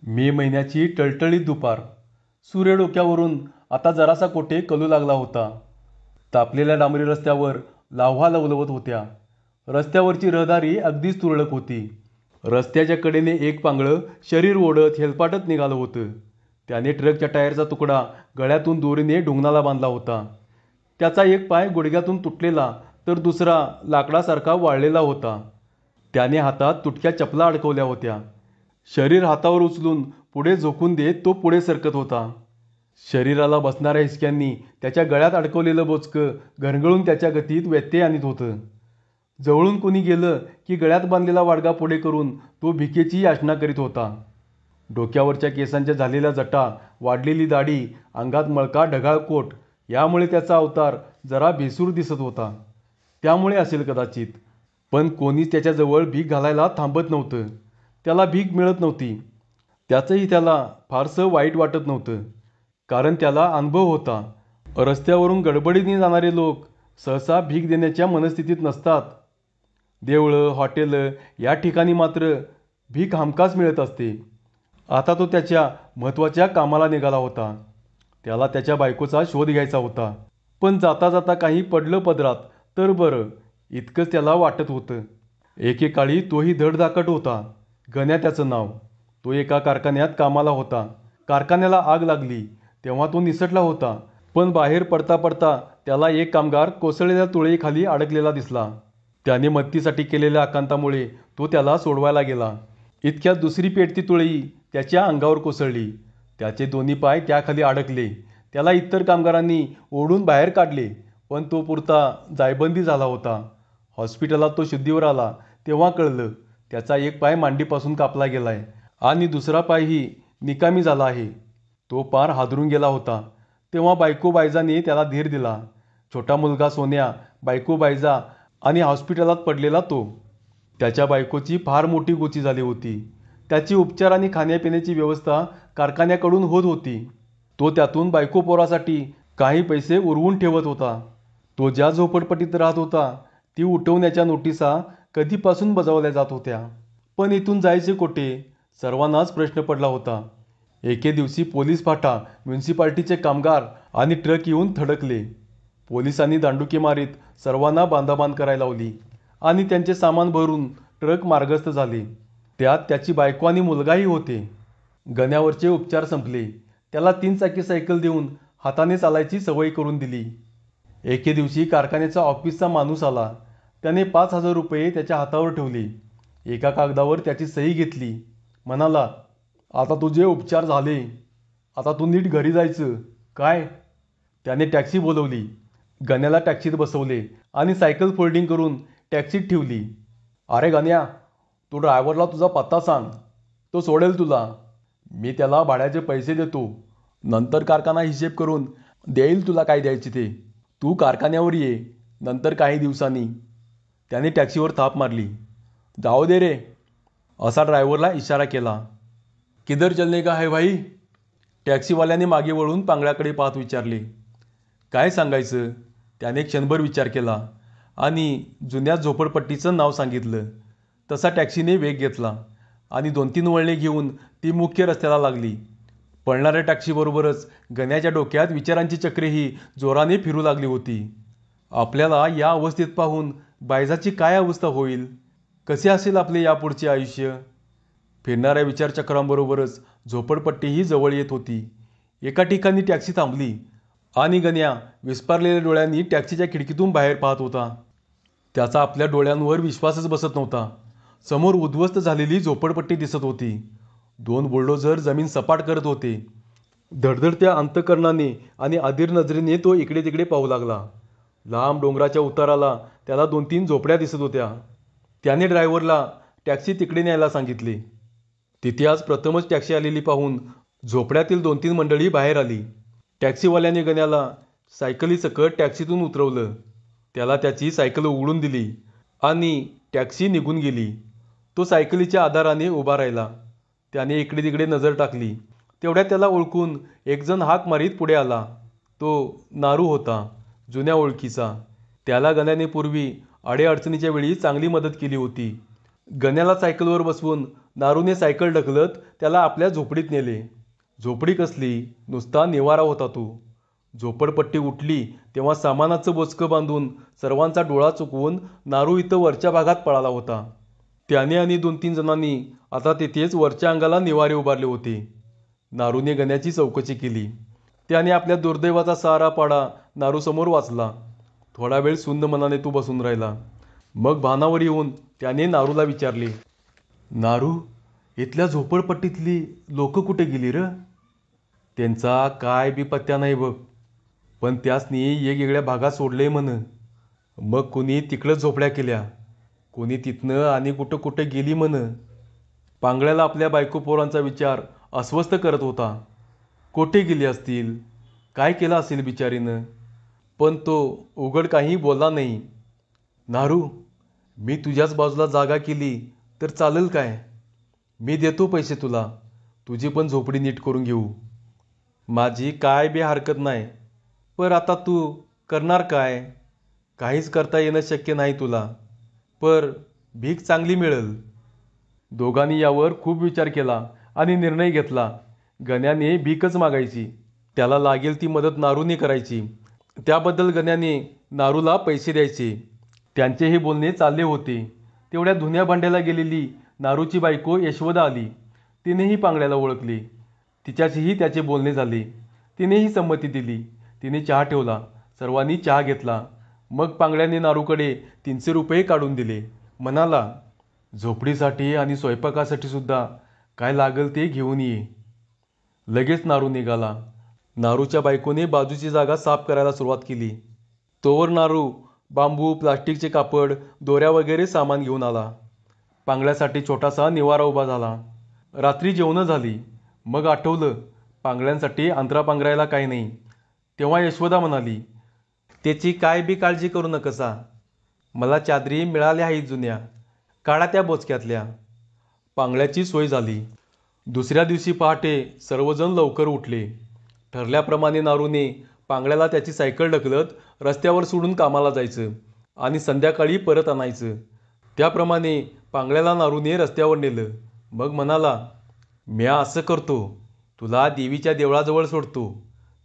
मे महिन्याची टळटळीत दुपार. सूर्य डोक्यावरून आता जरासा कोठे कलू लागला होता. तापलेल्या डांबरी रस्त्यावर लाव्हा लवलवत होत्या. रस्त्यावरची रहदारी अगदीच तुरळक होती. रस्त्याच्या कडेने एक पांगळं शरीर ओढत हेलपाटत निघालं होतं. त्याने ट्रकच्या टायरचा तुकडा गळ्यातून दोरीने ढुंगणाला बांधला होता. त्याचा एक पाय गुडघ्यातून तुटलेला तर दुसरा लाकडासारखा वाळलेला होता. त्याने हातात तुटक्या चपला अडकवल्या होत्या. शरीर हातावर उचलून पुढे झोकून देत तो पुढे सरकत होता. शरीराला बसणाऱ्या हिसक्यांनी त्याच्या गळ्यात अडकवलेलं बोचकं घरंगळून त्याच्या गतीत व्यत्यय आणत होतं. जवळून कोणी गेलं की गळ्यात बांधलेला वाडगा पुढे करून तो भिकेची याचना करीत होता. डोक्यावरच्या केसांच्या झालेल्या जटा, वाढलेली दाढी, अंगात मळका ढगाळ कोट यामुळे त्याचा अवतार जरा भेसूर दिसत होता. त्यामुळे असेल कदाचित. पण कोणीच त्याच्याजवळ भीक घालायला थांबत नव्हतं. त्याला भीक मिळत नव्हती. त्याचंही त्याला फारसं वाईट वाटत नव्हतं. कारण त्याला अनुभव होता. रस्त्यावरून गडबडीने जाणारे लोक सहसा भीक देण्याच्या मनस्थितीत नसतात. देवळं, हॉटेलं या ठिकाणी मात्र भीक हमखास मिळत असते. आता तो त्याच्या महत्त्वाच्या कामाला निघाला होता. त्याला त्याच्या बायकोचा शोध घ्यायचा होता. पण जाता जाता काही पडलं पदरात तर बरं, इतकंच त्याला वाटत होतं. एकेकाळी तोही धडधाकट होता. गण्या त्याचं नाव. तो एका कारखान्यात कामाला होता. कारखान्याला आग लागली तेव्हा तो निसटला होता. पण बाहेर पडता पडता त्याला एक कामगार कोसळलेल्या तुळईखाली अडकलेला दिसला. त्याने मदतीसाठी केलेल्या आकांतामुळे तो त्याला सोडवायला गेला. इतक्यात दुसरी पेटती तुळई त्याच्या अंगावर कोसळली. त्याचे दोन्ही पाय त्याखाली अडकले. त्याला इतर कामगारांनी ओढून बाहेर काढले. पण तो पुरता जायबंदी झाला होता. हॉस्पिटलात तो शुद्धीवर आला तेव्हा कळलं त्याचा एक पाय मांडीपासून कापला गेलाय आणि दुसरा पायही निकामी झाला आहे. तो पार हादरून गेला होता. तेव्हा बायको बायजाने त्याला धीर दिला. छोटा मुलगा सोन्या, बायको बायजा आणि हॉस्पिटलात पडलेला तो. त्याच्या बायकोची फार मोठी गोची झाली होती. त्याची उपचार आणि खाण्यापिण्याची व्यवस्था कारखान्याकडून होत होती. तो त्यातून बायको पोरासाठी काही पैसे उरवून ठेवत होता. तो ज्या झोपडपट्टीत राहत होता ती उठवण्याच्या नोटिसा कधीपासून बजावल्या जात होत्या. पण इथून जायचे कोठे? सर्वांनाच प्रश्न पडला होता. एके दिवशी पोलीस फाटा, म्युनिसिपाल्टीचे कामगार आणि ट्रक येऊन थडकले. पोलिसांनी दांडुके मारीत सर्वांना बांधाबांध करायला लावली आणि त्यांचे सामान भरून ट्रक मार्गस्थ झाले. त्यात त्याची बायको आणि मुलगाही होते. गण्यावरचे उपचार संपले. त्याला 3 चाकी सायकल देऊन हाताने चालायची सवय करून दिली. एके दिवशी कारखान्याचा ऑफिसचा माणूस आला. त्याने 5,000 रुपये त्याच्या हातावर ठेवले. एका कागदावर त्याची सही घेतली. म्हणाला, आता तुझे उपचार झाले. आता तू नीट घरी जायचं काय? त्याने टॅक्सी बोलवली. गण्याला टॅक्सीत बसवले आणि सायकल फोल्डिंग करून टॅक्सीत ठेवली. अरे गण्या, तू ड्रायव्हरला तुझा पत्ता सांग. तो सोडेल तुला. मी त्याला भाड्याचे पैसे देतो. नंतर कारखाना हिशेब करून देईल तुला काय द्यायचे ते. तू कारखान्यावर ये नंतर काही दिवसांनी. त्याने टॅक्सीवर थाप मारली. जाऊ दे रे, असा ड्रायव्हरला इशारा केला. किधर चलने का है भाई? टॅक्सीवाल्याने मागे वळून पांगळ्याकडे पाहत विचारले. काय सांगायचं? त्याने क्षणभर विचार केला आणि जुन्या झोपडपट्टीचं नाव सांगितलं. तसा टॅक्सीने वेग घेतला आणि 2-3 वळणे घेऊन ती मुख्य रस्त्याला लागली. पळणाऱ्या टॅक्सीबरोबरच गण्याच्या डोक्यात विचारांची चक्रेही जोराने फिरू लागली होती. आपल्याला या अवस्थेत पाहून बायजाची काय अवस्था होईल? कसे असेल आपले यापुढचे आयुष्य? फिरणाऱ्या विचारचक्रांबरोबरच झोपडपट्टीही जवळ येत होती. एका ठिकाणी टॅक्सी थांबली आणि गण्या विस्पारलेल्या डोळ्यांनी टॅक्सीच्या खिडकीतून बाहेर पाहत होता. त्याचा आपल्या डोळ्यांवर विश्वासच बसत नव्हता. समोर उद्ध्वस्त झालेली झोपडपट्टी दिसत होती. 2 बुलडोझर जमीन सपाट करत होते. धडधडत्या अंतःकरणाने आणि अधीर नजरेने तो इकडे तिकडे पाहू लागला. लांब डोंगराच्या उताराला त्याला 2-3 झोपड्या दिसत होत्या. त्याने ड्रायव्हरला टॅक्सी तिकडे न्यायला सांगितले. तिथे आज प्रथमच टॅक्सी आलेली पाहून झोपड्यातील 2-3 मंडळी बाहेर आली. टॅक्सीवाल्याने गण्याला सायकलीसकट टॅक्सीतून उतरवलं. त्याला त्याची सायकल उघडून दिली आणि टॅक्सी निघून गेली. तो सायकलीच्या आधाराने उभा राहिला. त्याने इकडे तिकडे नजर टाकली. तेवढ्यात त्याला ओळखून एकजण हाक मारीत पुढे आला. तो नारू होता, जुन्या ओळखीचा. त्याला गण्याने पूर्वी अडीअडचणीच्या वेळी चांगली मदत केली होती. गण्याला सायकलवर बसवून नारूने सायकल ढकलत त्याला आपल्या झोपडीत नेले. झोपडी कसली, नुसता निवारा होता तो. झोपडपट्टी उठली तेव्हा सामानाचं बोचकं बांधून सर्वांचा डोळा चुकवून नारू इथं वरच्या भागात पळाला होता. त्याने आणि 2-3 जणांनी आता तिथेच वरच्या अंगाला निवारे उभारले होते. नारूने गण्याची चौकशी केली. त्याने आपल्या दुर्दैवाचा सारा पाडा नारूसमोर वाचला. थोडा वेळ सुंद मनाने तो बसून राहिला. मग भानावर येऊन त्याने नारूला विचारले, नारू, इथल्या झोपडपट्टीतली लोक कुठे गेली र? त्यांचा काय बी पत्त्या नाही बघ, पण त्यासनी वेगवेगळ्या भागात सोडले म्हण. मग कोणी तिकडं झोपड्या केल्या, कोणी तिथनं आणि कुठं कुठं गेली म्हण. पांगळ्याला आपल्या बायको पोरांचा विचार अस्वस्थ करत होता. कोठे गेली असतील, काय केलं असेल बिचारीनं, पण तो उघड काही बोलला नाही. नारू, मी तुझ्याच बाजूला जागा केली तर चालेल काय? मी देतो पैसे तुला, तुझी पण झोपडी नीट करून घेऊ. माझी काय बी हरकत नाही, पर आता तू करणार काय? काहीच करता येणं शक्य नाही तुला, पर भीक चांगली मिळेल. दोघांनी यावर खूप विचार केला आणि निर्णय घेतला. गण्याने भीकच मागायची, त्याला लागेल ती मदत नारूने करायची. त्याबद्दल गण्याने नारूला पैसे द्यायचे. त्यांचे हे बोलणे चालले होते. तेवढ्या धुण्या भांड्याला गेलेली नारूची बायको यशोदा आली. तिनेही पांगळ्याला ओळखले. तिच्याशीही त्याचे बोलणे झाले. तिनेही संमती दिली. तिने चहा ठेवला. सर्वांनी चहा घेतला. मग पांगळ्याने नारूकडे 300 रुपये काढून दिले. म्हणाला, झोपडीसाठी आणि स्वयंपाकासाठी सुद्धा काय लागेल ते घेऊन ये. लगेच नारू निघाला. नारूच्या बायकोने बाजूची जागा साफ करायला सुरुवात केली. तोवर नारू बांबू, प्लास्टिकचे कापड, दोऱ्या वगैरे सामान घेऊन आला. पांगळ्यासाठी छोटासा निवारा उभा झाला. रात्री जेवणं झाली. मग आठवलं, पांगळ्यांसाठी अंतरा पांघरायला काही नाही. तेव्हा यशोदा म्हणाली, त्याची काय बी काळजी करू नकसा. मला चादरी मिळाल्या आहेत जुन्या, काढा त्या बोचक्यातल्या. पांगळ्याची सोय झाली. दुसऱ्या दिवशी पहाटे सर्वजण लवकर उठले. ठरल्याप्रमाणे नारूने पांगळ्याला त्याची सायकल ढकलत रस्त्यावर सोडून कामाला जायचं आणि संध्याकाळी परत आणायचं. त्याप्रमाणे पांगळ्याला नारूने रस्त्यावर नेलं. मग म्हणाला, म्या असं करतो, तुला देवीच्या देवळाजवळ सोडतो,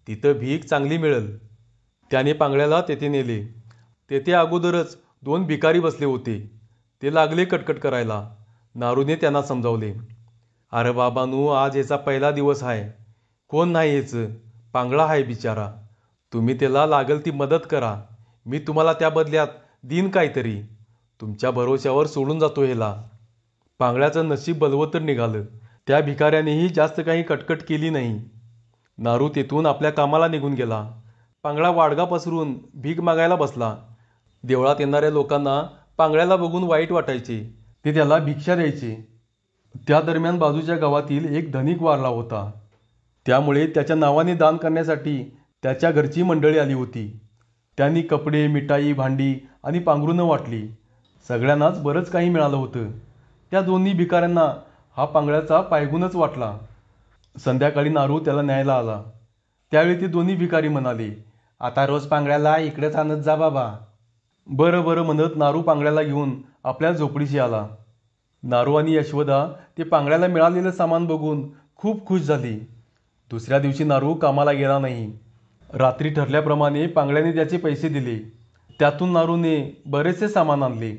तिथं भीक चांगली मिळेल. त्याने पांगळ्याला तेथे नेले. तेथे अगोदरच 2 भिकारी बसले होते. ते लागले कटकट करायला. नारूने त्यांना समजावले, अरे बाबांनो, आज याचा पहिला दिवस आहे. कोण नाही याचं, पांगळा आहे बिचारा. तुम्ही त्याला लागेल ती मदत करा. मी तुम्हाला त्या बदल्यात देईन काहीतरी. तुमच्या भरोश्यावर सोडून जातो ह्याला. पांगळ्याचं नशीब बलवत्तर निघालं. त्या भिकाऱ्यानेही जास्त काही कटकट केली नाही. नारू तेथून आपल्या कामाला निघून गेला. पांगळा वाडगा पसरून भीक मागायला बसला. देवळात येणाऱ्या लोकांना पांगळ्याला बघून वाईट वाटायचे. ते त्याला भिक्षा द्यायचे. त्या दरम्यान बाजूच्या गावातील एक धनिक वारला होता. त्यामुळे त्याच्या नावाने दान करण्यासाठी त्याच्या घरची मंडळी आली होती. त्यांनी कपडे, मिठाई, भांडी आणि पांघरुणं वाटली. सगळ्यांनाच बरंच काही मिळालं होतं. त्या दोन्ही भिकाऱ्यांना हा पांगळ्याचा पायगुणच वाटला. संध्याकाळी नारू त्याला न्यायला आला. त्यावेळी ते दोन्ही भिकारी म्हणाले, आता रोज पांगळ्याला इकडेच आणत जा बाबा. बरं बरं म्हणत नारू पांगळ्याला घेऊन आपल्या झोपडीशी आला. नारू आणि यशोदा ते पांगळ्याला मिळालेलं सामान बघून खूप खुश झाली. दुसऱ्या दिवशी नारू कामाला गेला नाही. रात्री ठरल्याप्रमाणे पांगळ्याने त्याचे पैसे दिले. त्यातून नारूने बरेचसे सामान आणले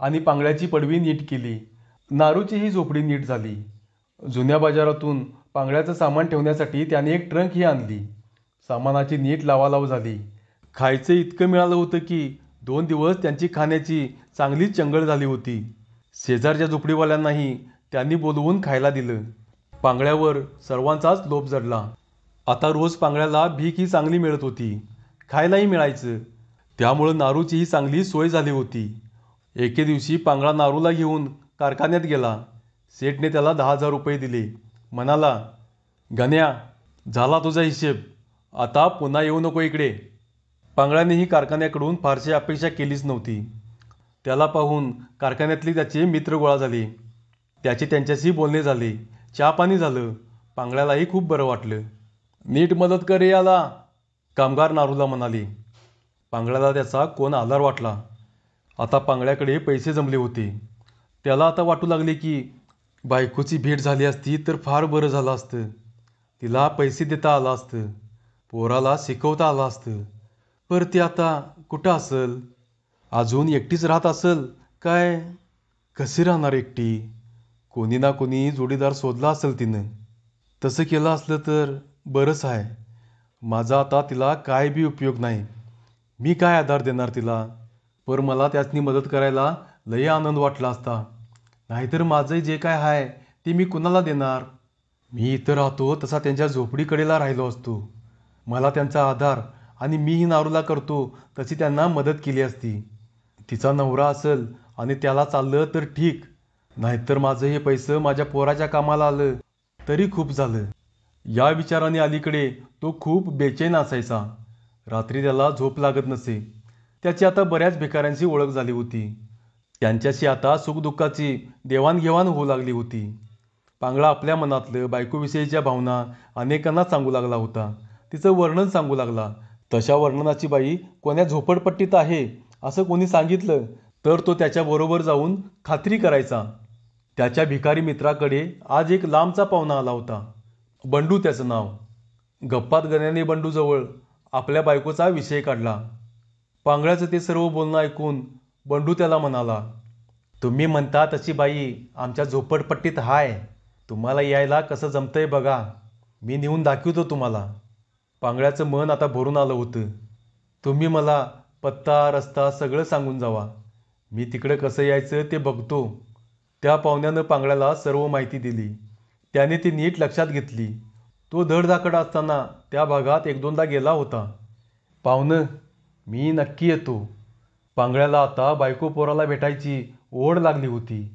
आणि पांगळ्याची पडवी नीट केली. नारूचीही झोपडी नीट झाली. जुन्या बाजारातून पांगळ्याचं सामान ठेवण्यासाठी त्याने एक ट्रंकही आणली. सामानाची नीट लावालाव झाली. खायचं इतकं मिळालं होतं की 2 दिवस त्यांची खाण्याची चांगलीच चंगळ झाली होती. शेजारच्या झोपडीवाल्यांनाही त्यांनी बोलवून खायला दिलं. पांगळ्यावर सर्वांचाच लोभ जडला. आता रोज पांगळ्याला भीक ही चांगली मिळत होती. खायलाही मिळायचं. त्यामुळं नारूचीही चांगली सोय झाली होती. एके दिवशी पांगळा नारूला घेऊन कारखान्यात गेला. सेठने त्याला 10,000 रुपये दिले. म्हणाला, गण्या, झाला तुझा हिशेब, आता पुन्हा येऊ नको इकडे. पांगळ्यानेही कारखान्याकडून फारशी अपेक्षा केलीच नव्हती. त्याला पाहून कारखान्यातले त्याचे मित्र गोळा झाले. त्याचे त्यांच्याशी बोलणे झाले. चहापाणी झालं. पांगळ्यालाही खूप बरं वाटलं. नीट मदत कर याला, कामगार नारूला म्हणाले. पांगळ्याला त्याचा कोण आधार वाटला. आता पांगळ्याकडे पैसे जमले होते. त्याला आता वाटू लागले की बायकोची भेट झाली असती तर फार बरं झालं असतं. तिला पैसे देता आलं असतं. पोराला शिकवता आलं असतं. पर ती आता कुठं असल? अजून एकटीच राहत असल काय? कशी राहणार एकटी? कोणी ना कोणी जोडीदार शोधला असेल तिनं. तसं केलं असलं तर बरंच आहे. माझा आता तिला काय बी उपयोग नाही. मी काय आधार देणार तिला? पर मला त्यासनी मदत करायला लय आनंद वाटला असता. नाहीतर माझं जे काय आहे ते मी कुणाला देणार? मी इथं राहतो तसा त्यांच्या झोपडीकडेला राहिलो असतो. मला त्यांचा आधार आणि मीही नारूला करतो तशी त्यांना मदत केली असती. तिचा नवरा असेल आणि त्याला चाललं तर ठीक. नाहीतर माझं हे पैसं माझ्या पोराच्या कामाला आलं तरी खूप झालं. या विचाराने अलीकडे तो खूप बेचैन असायचा. रात्री त्याला झोप लागत नसे. त्याची आता बऱ्याच भिकाऱ्यांशी ओळख झाली होती. त्यांच्याशी आता सुखदुःखाची देवाणघेवाण होऊ लागली होती. पांगळा आपल्या मनातलं बायकोविषयीच्या भावना अनेकांना सांगू लागला होता. तिचं वर्णन सांगू लागला. तशा वर्णनाची बाई कोण्या झोपडपट्टीत आहे असं कोणी सांगितलं तर तो त्याच्याबरोबर जाऊन खात्री करायचा. त्याच्या भिकारी मित्राकडे आज एक लांबचा पाहुणा आला होता. बंडू त्याचं नाव. गप्पात गण्याने बंडूजवळ आपल्या बायकोचा विषय काढला. पांगळ्याचं ते सर्व बोलणं ऐकून बंडू त्याला म्हणाला, तुम्ही म्हणता तशी बाई आमच्या झोपडपट्टीत हाय. तुम्हाला यायला कसं जमतंय बघा. मी नेऊन दाखवतो तुम्हाला. पांगळ्याचं मन आता भरून आलं होतं. तुम्ही मला पत्ता रस्ता सगळं सांगून जावा. मी तिकडं कसं यायचं ते बघतो. त्या पाहुण्यानं पांगळ्याला सर्व माहिती दिली. त्याने ती नीट लक्षात घेतली. तो धडधाकट असताना त्या भागात एक दोनदा गेला होता. पाहुणं, मी नक्की येतो. पांगळ्याला आता बायको पोराला भेटायची ओढ लागली होती.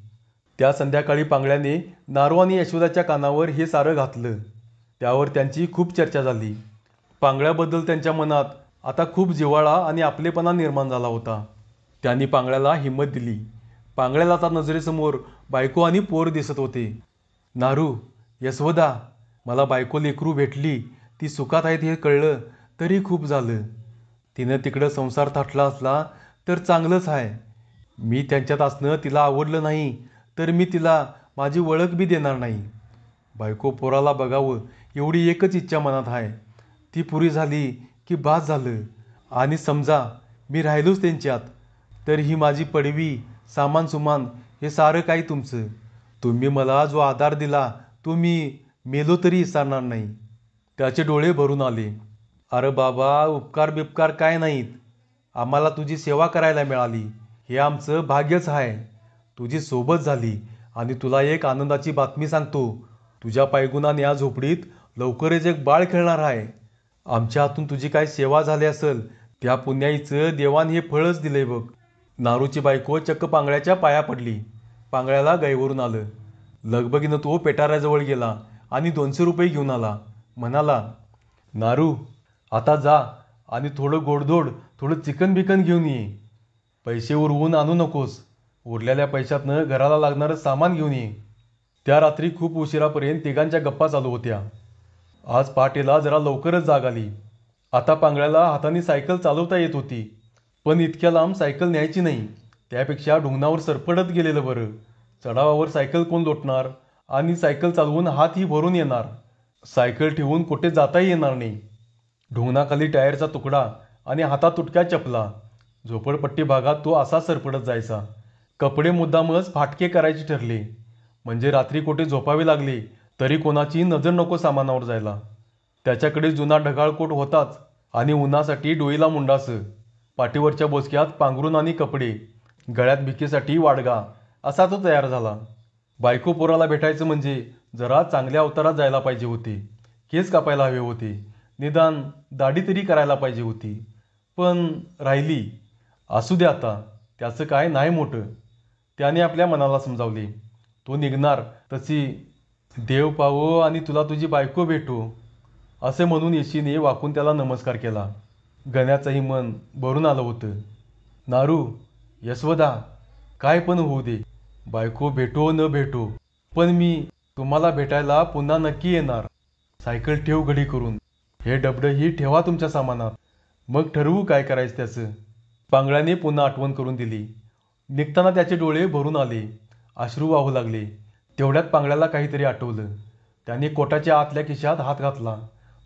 त्या संध्याकाळी पांगळ्याने नारू आणि यशोदाच्या कानावर हे सारं घातलं. त्यावर त्यांची खूप चर्चा झाली. पांगळ्याबद्दल त्यांच्या मनात आता खूप जिव्हाळा आणि आपलेपणा निर्माण झाला होता. त्यांनी पांगळ्याला हिंमत दिली. पांगळ्याला आता नजरेसमोर बायको आणि पोर दिसत होते. नारू, यशोदा, मला बायको लेकरू भेटली. ती सुखात आहेत हे कळलं तरी खूप झालं. तिनं तिकडं संसार थाटला असला तर चांगलंच आहे. मी त्यांच्यात असणं तिला आवडलं नाही तर मी तिला माझी ओळख बी देणार नाही. बायको पोराला बघावं एवढी एकच इच्छा मनात आहे. ती पुरी झाली की बास झालं. आणि समजा मी राहिलोच त्यांच्यात तर ही माझी पडवी सामान सुमान हे सारं काही तुमचं. तुम्ही मला जो आधार दिला तो मी मेलो तरी विसरणार नाही. त्याचे डोळे भरून आले. अरे बाबा, उपकार बिपकार काय नाहीत. आम्हाला तुझी सेवा करायला मिळाली हे आमचं भाग्यच आहे. तुझी सोबत झाली आणि तुला एक आनंदाची बातमी सांगतो. तुझ्या पायगुणाने या झोपडीत लवकरच एक बाळ खेळणार आहे. आमच्या हातून तुझी काय सेवा झाली असेल त्या पुण्याईचं देवान हे फळच दिलंय बघ. नारूची बायको चक्क पांगळ्याच्या पाया पडली. पांगळ्याला गैवरून आलं. लगबगीनं तो पेटाऱ्याजवळ गेला आणि 200 रुपये घेऊन आला. म्हणाला, नारू, आता जा आणि थोडं गोडधोड थोडं चिकन बिकन घेऊन ये. पैसे उरवून आणू नकोस. उरलेल्या पैशातनं घराला लागणारं सामान घेऊन ये. त्या रात्री खूप उशिरापर्यंत तिघांच्या गप्पा चालू होत्या. आज पहाटेला जरा लवकरच जाग आली. आता पांगळ्याला हाताने सायकल चालवता येत होती. पण इतक्या लांब सायकल न्यायची नाही. त्यापेक्षा ढुंगणावर सरपटत गेलेलं बरं. चढावावर सायकल कोण लोटणार आणि सायकल चालवून हातही भरून येणार. सायकल ठेवून कुठे जाताही येणार नाही. ढुंगणाखाली टायरचा तुकडा आणि हातात तुटक्या चपला. झोपडपट्टी भागात तो असा सरपटत जायचा. कपडे मुद्दामच फाटके करायचे ठरले. म्हणजे रात्री कुठे झोपावे लागले तरी कोणाची नजर नको सामानावर जायला. त्याच्याकडे जुना ढगाळकोट होताच आणि उन्हासाठी डोईला मुंडासं. पाठीवरच्या बोचक्यात पांघरून आणि कपडे. गळ्यात भिकेसाठी वाडगा असा तो तयार झाला. बायको पोराला भेटायचं म्हणजे जरा चांगल्या अवतारात जायला पाहिजे होते. केस कापायला हवे होते. निदान दाढी तरी करायला पाहिजे होती. पण राहिली. असू दे आता, त्याचं काय नाही मोठं. त्याने आपल्या मनाला समजावले. तो निघणार तशी देव पावो आणि तुला तुझी बायको भेटो असे म्हणून येशीने वाकून त्याला नमस्कार केला. गण्याचंही मन भरून आलं होतं. नारू, यशोदा, काय पण होऊ दे. बायको भेटो न भेटो पण मी तुम्हाला भेटायला पुन्हा नक्की येणार. सायकल ठेव घडी करून. हे डबडंही ठेवा तुमच्या सामानात. मग ठरवू काय करायचं त्याचं. पांगळ्याने पुन्हा आठवण करून दिली. निघताना त्याचे डोळे भरून आले अश्रू वाहू लागले. तेवढ्यात पांगळ्याला काहीतरी आठवलं. त्याने कोटाच्या आतल्या खिशात हात घातला.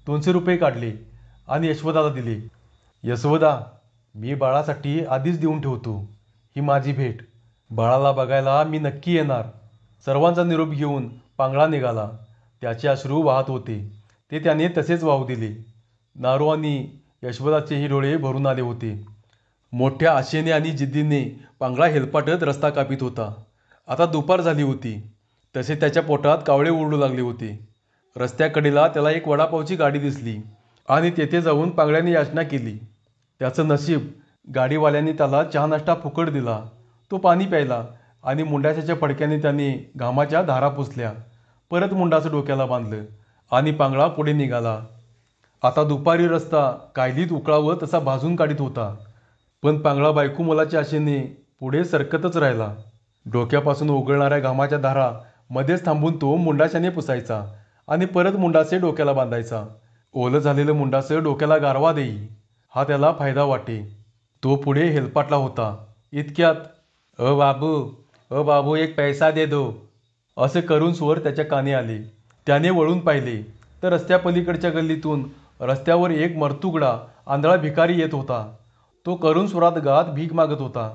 200 रुपये काढले आणि यशवदाला दिले. यशवदा, मी बाळासाठी आधीच देऊन ठेवतो. ही माझी भेट. बाळाला बघायला मी नक्की येणार. सर्वांचा निरोप घेऊन पांगळा निघाला. त्याचे अश्रू वाहत होते. ते त्याने तसेच वाहू दिले. नारू आणि यशवदाचेही डोळे भरून आले होते. मोठ्या आशेने आणि जिद्दीने पांगळा हेलपाटत रस्ता कापीत होता. आता दुपार झाली होती. तसे त्याच्या पोटात कावळे ओरडू लागले होते. रस्त्याकडेला त्याला एक वडापावची गाडी दिसली आणि तेथे जाऊन पांगळ्याने याचना केली. त्याचं नशीब, गाडीवाल्याने त्याला चहा नाश्ता फुकट दिला. तो पाणी प्यायला आणि मुंडाशाच्या फडक्याने त्याने घामाच्या धारा पुसल्या. परत मुंडाचं डोक्याला बांधलं आणि पांगळा पुढे निघाला. आता दुपारी रस्ता कायलीत उकळावं तसा भाजून काढीत होता. पण पांगळा बायको मुलाच्या आशेने पुढे सरकतच राहिला. डोक्यापासून उगळणाऱ्या घामाच्या धारा मध्येच थांबून तो मुंडाशाने पुसायचा आणि परत मुंडासे डोक्याला बांधायचा. ओलं झालेलं मुंडासं डोक्याला गारवा देई, हा त्याला फायदा वाटे. तो पुढे हेलपाटला होता. इतक्यात अ बाबू एक पैसा दे दो, असे करून स्वर त्याच्या कानी आले. त्याने वळून पाहिले तर रस्त्यापलीकडच्या गल्लीतून रस्त्यावर एक मरतुगडा आंधळा भिकारी येत होता. तो करून स्वरात गात भीक मागत होता.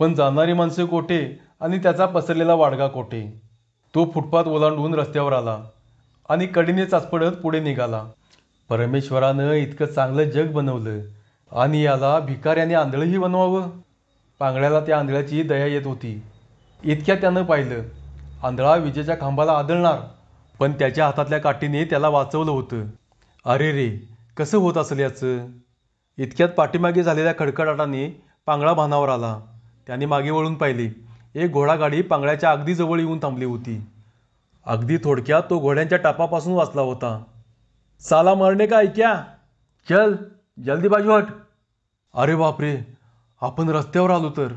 पण जाणारी माणसे कोठे आणि त्याचा पसरलेला वाडगा कोठे. तो फुटपाथ ओलांडून रस्त्यावर आला आणि कडीने चाचपडत पुढे निघाला. परमेश्वरानं इतकं चांगलं जग बनवलं आणि याला भिकाऱ्याने आंधळंही बनवावं. पांगळ्याला त्या आंधळ्याची दया येत होती. इतक्यात त्यानं पाहिलं, आंधळा विजेच्या खांबाला आदळणार, पण त्याच्या हातातल्या काठीने त्याला वाचवलं होतं. अरे रे, कसं होत असेल याचं. इतक्यात पाठीमागे झालेल्या खडखडाटाने पांगळा भानावर आला. त्याने मागे वळून पाहिले. एक घोडागाडी पांगळ्याच्या अगदी जवळ येऊन थांबली होती. अगदी थोडक्यात तो घोड्यांच्या टापापासून वाचला होता. साला मरणे का ऐक्या, चल जल्दी बाजू हट. अरे बापरे, आपण रस्त्यावर आलो तर.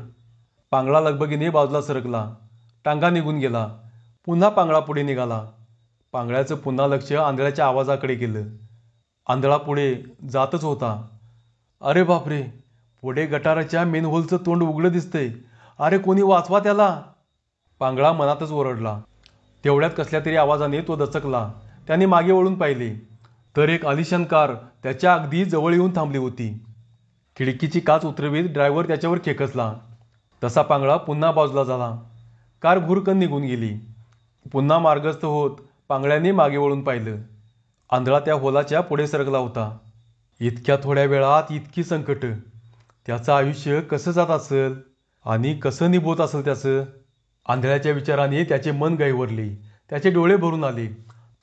पांगळा लगबगीने बाजूला सरकला. टांगा निघून गेला. पुन्हा पांगळा पुढे निघाला. पांगळ्याचं पुन्हा लक्ष आंधळ्याच्या आवाजाकडे गेलं. आंधळा पुढे जातच होता. अरे बापरे, पुढे गटाराच्या मेनहोलचं तोंड उघडं दिसतंय. अरे कोणी वाचवा त्याला. पांगळा मनातच ओरडला. तेवढ्यात कसल्या तरी आवाजाने तो दचकला. त्याने मागे वळून पाहिले तर एक आलिशान कार त्याच्या अगदी जवळ येऊन थांबली होती. खिडकीची काच उतरवीत ड्रायव्हर त्याच्यावर खेकसला. तसा पांगळा पुन्हा बाजूला झाला. कार भुरकन निघून गेली. पुन्हा मार्गस्थ होत पांगळ्याने मागे वळून पाहिलं. आंधळा त्या होलाच्या पुढे सरकला होता. इतक्या थोड्या वेळात इतकी संकट. त्याचं आयुष्य कसं जात असेल आणि कसं निभवत असेल त्याचं. आंधळ्याच्या विचाराने त्याचे मन गैवरले. त्याचे डोळे भरून आले.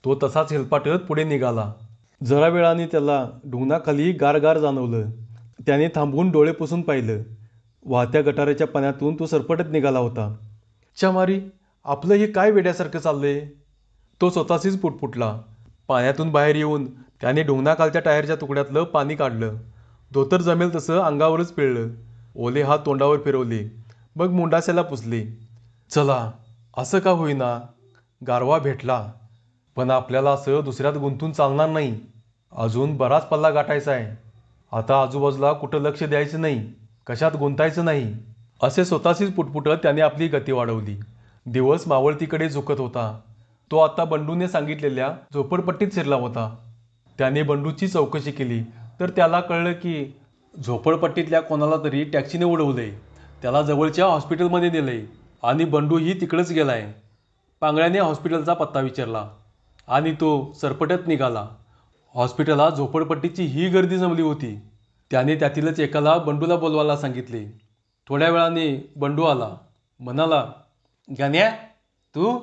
तो तसाच हेलपाटत पुढे निघाला. जरा वेळाने त्याला डोंगणाखाली गारगार जाणवलं. त्याने थांबून डोळे पुसून पाहिलं. वाहत्या गटाराच्या पाण्यातून तो सरपटत निघाला होता. मारी, आपलं हे काय वेड्यासारखं चाललंय. तो स्वतःशीच पुटपुटला. पाण्यातून बाहेर येऊन त्याने डोंगणाखालच्या टायरच्या तुकड्यातलं पाणी काढलं. धोतर जमेल तसं अंगावरच पिळलं. ओले हात तोंडावर फिरवले. मग मुंडाशाला पुसले. चला, असं का होईना, गारवा भेटला. पण आपल्याला असं दुसऱ्यात गुंतून चालणार नाही. अजून बराच पल्ला गाठायचा आहे. आता आजूबाजूला कुठं लक्ष द्यायचं नाही, कशात गुंतायचं नाही, असे स्वतःशीच पुटपुटत त्याने आपली गती वाढवली. दिवस मावळतीकडे झुकत होता. तो आता बंडूने सांगितलेल्या झोपडपट्टीत शिरला होता. त्याने बंडूची चौकशी केली तर त्याला कळलं की झोपडपट्टीतल्या कोणाला तरी टॅक्सीने उडवलंय. त्याला जवळच्या हॉस्पिटलमध्ये नेलंय आणि बंडूही तिकडेच गेलाय. पांगळ्याने हॉस्पिटलचा पत्ता विचारला आणि तो सरपटत निघाला. हॉस्पिटलात झोपडपट्टीची ही गर्दी जमली होती. त्याने त्यातीलच एकाला बंडूला बोलवायला सांगितले. थोड्या वेळाने बंडू आला. म्हणाला, गण्या तू?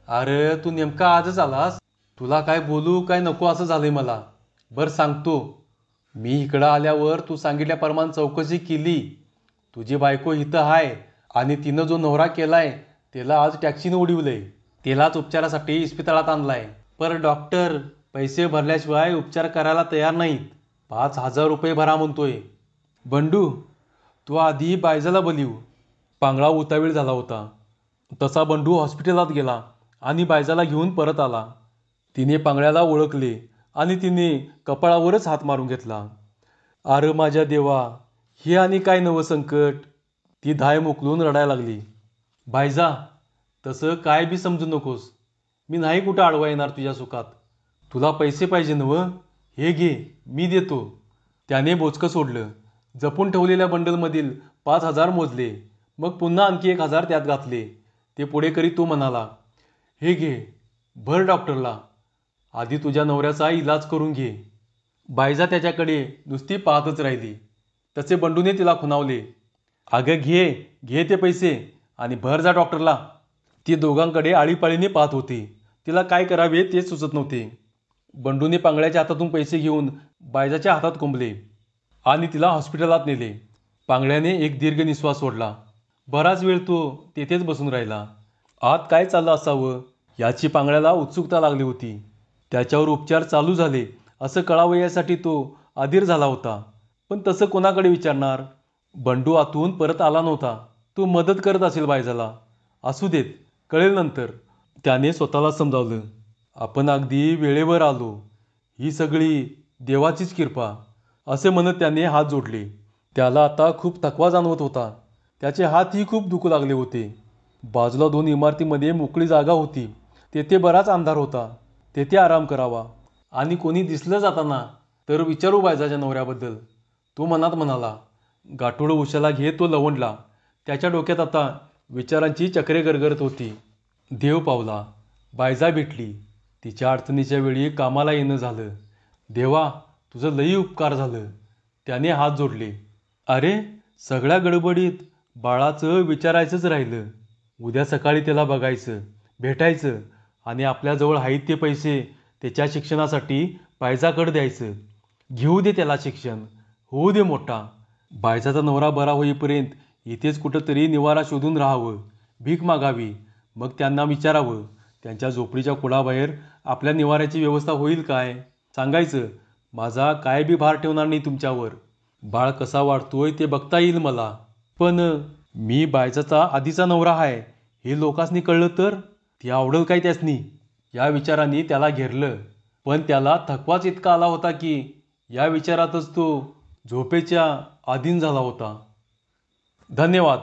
अरे तू नेमका आजच आलास. तुला काय बोलू काय नको असं झालंय मला. बरं सांगतो. मी इकडं आल्यावर तू सांगितल्याप्रमाणे चौकशी केली. तुझी बायको इथं आहे आणि तिनं जो नवरा केलाय त्याला आज टॅक्सीने उडवलंय. त्यालाच उपचारासाठी इस्पितळात आणलाय. पर डॉक्टर पैसे भरल्याशिवाय उपचार करायला तयार नाहीत. 5,000 रुपये भरा म्हणतोय. बंडू, तू आधी बायजाला बोलिव. पांगळा उतावीळ झाला होता. तसा बंडू हॉस्पिटलात गेला आणि बायजाला घेऊन परत आला. तिने पांगळ्याला ओळखले आणि तिने कपाळावरच हात मारून घेतला. अरे माझ्या देवा, हे आणि काय नवं संकट. ती धाय मोकलून रडायला लागली. बायजा, तसं काय बी समजू नकोस. मी नाही कुठं आडवा येणार तुझ्या सुखात. तुला पैसे पाहिजे नवं? हे घे, मी देतो. त्याने बोचकं सोडलं. जपून ठेवलेल्या बंडलमधील 5,000 मोजले. मग पुन्हा आणखी 1,000 त्यात घातले. ते पुढे करीत तो म्हणाला, हे घे, भर डॉक्टरला. आधी तुझ्या नवऱ्याचा इलाज करून घे. बायजा त्याच्याकडे नुसती पाहतच राहिली. तसे बंडूने तिला खुणावले, अगं घे, घे ते पैसे आणि भर जा डॉक्टरला. ती दोघांकडे आळीपाळीने पाहत होती. तिला काय करावे तेच सुचत नव्हते. बंडूने पांगळ्याच्या हातातून पैसे घेऊन बायजाच्या हातात कोंबले आणि तिला हॉस्पिटलात नेले. पांगळ्याने एक दीर्घ निश्वास सोडला. बराच वेळ तो तेथेच बसून राहिला. आत काय चाललं असावं याची पांगळ्याला उत्सुकता लागली होती. त्याच्यावर उपचार चालू झाले असं कळावं यासाठी तो अधीर झाला होता. पण तसं कोणाकडे विचारणार? बंडू आतून परत आला नव्हता. तो मदत करत असेल बायजाला. असू देत, कळेल नंतर. त्याने स्वतःला समजावलं, आपण अगदी वेळेवर आलो. ही सगळी देवाचीच कृपा. असे म्हणत त्याने हात जोडले. त्याला आता खूप थकवा जाणवत होता. त्याचे हातही खूप दुखू लागले होते. बाजूला 2 इमारतीमध्ये मोकळी जागा होती. तेथे बराच अंधार होता. तेथे आराम करावा. आणि कोणी दिसलं जाताना तर विचारू बायजाच्या नवऱ्याबद्दल. तो मनात म्हणाला. गाठोडं उशाला घेत तो लवंडला. त्याच्या डोक्यात आता विचारांची चक्रे गरगरत होती. देव पावला. बायजा भेटली. तिच्या अडचणीच्या वेळी कामाला येणं झालं. देवा, तुझं लई उपकार झालं. त्याने हात जोडले. अरे, सगळ्या गडबडीत बाळाचं विचारायचंच राहिलं. उद्या सकाळी त्याला बघायचं, भेटायचं आणि आपल्याजवळ आहेत ते पैसे त्याच्या शिक्षणासाठी बायजाकडे द्यायचं. घेऊ दे त्याला शिक्षण, होऊ दे मोठा. बायजाचा नवरा बरा होईपर्यंत इथेच कुठंतरी निवारा शोधून राहावं, भीक मागावी. मग त्यांना विचारावं, त्यांच्या झोपडीच्या कुडाबाहेर आपल्या निवाऱ्याची व्यवस्था होईल काय? सांगायचं, माझा काय बी भार ठेवणार नाही तुमच्यावर. बाळ कसा वाढतोय ते बघता येईल मला. पण मी बायजाचा आधीचा नवरा आहे हे लोकांसनी कळलं तर ती आवडल काय त्यासनी? या विचारांनी त्याला घेरलं. पण त्याला थकवाच इतका आला होता की या विचारातच तो झोपेच्या अधीन झाला होता. धन्यवाद.